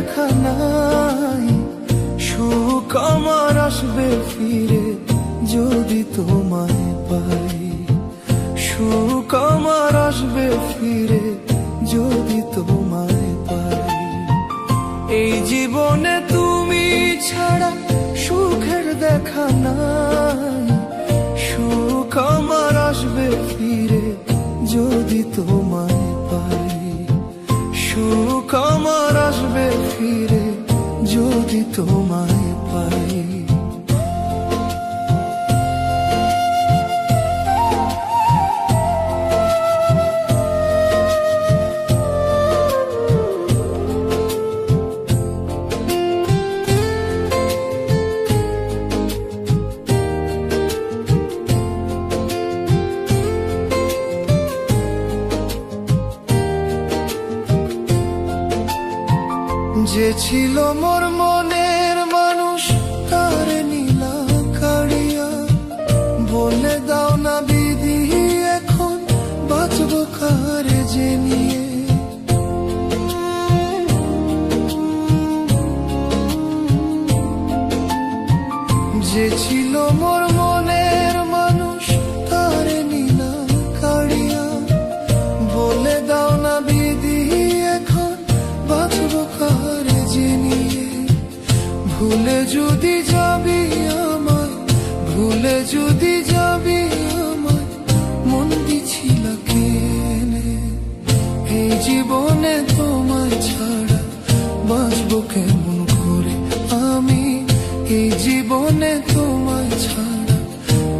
দেখা নাই। সুখ আমার আসবে ফিরে যদি তোমায় পাই। সুখ আমার আসবে ফিরে যদি তোমায় পাই। এই জীবনে তুমি ছাড়া সুখের দেখা নাই। সুখ আমার আসবে ফিরে যদি তোমায় পাই। সুখ আমার আসবে ফিরে যদি তোমায় পাই। যে ছিল মোর মনের মানুষ তার নীলা কাড়িয়া। বলে দাও না বিধি এখন বাঁচব কারে যে নিয়ে। যে ছিল মোর মনের মানুষ তার নীলা কাড়িয়া। বলে দাও না বিধি এখন বাঁচব কারে যে নিয়ে। ভুলে যদি যাবি আমায়, ভুলে যদি যাবি আমায়, মন দিছিল কেনে। এই জীবনে তোমায় ছাড়া বাঁচবো কেমন করে আমি। এই জীবনে তোমায় ছাড়া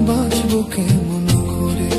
বাঁচবো কেমন করে।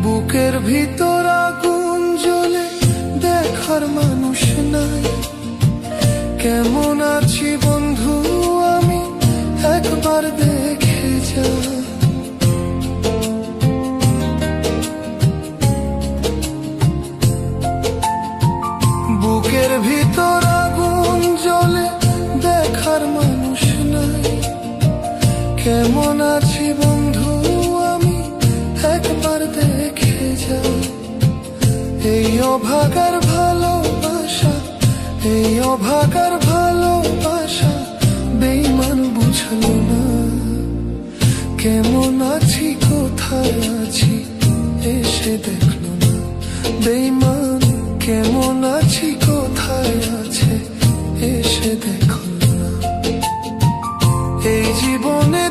বুকের ভিতর আগুন জ্বলে দেখার মানুষ নাই। কেমন আছি বন্ধু আমি একবার দেখে যা। বুকের ভিতর আগুন জ্বলে দেখার মানুষ নাই। কেমন আছি বন্ধু আমি একবার দেখে যা। এই অভাগার ভালোবাসা, এই অভাগার ভালোবাসা বেঈমান বুঝলো না। কেমন আছি কোথায় আছি এসে দেখলো না। বেঈমান কেমন আছি কোথায় আছে এসে দেখলো না। এই জীবনে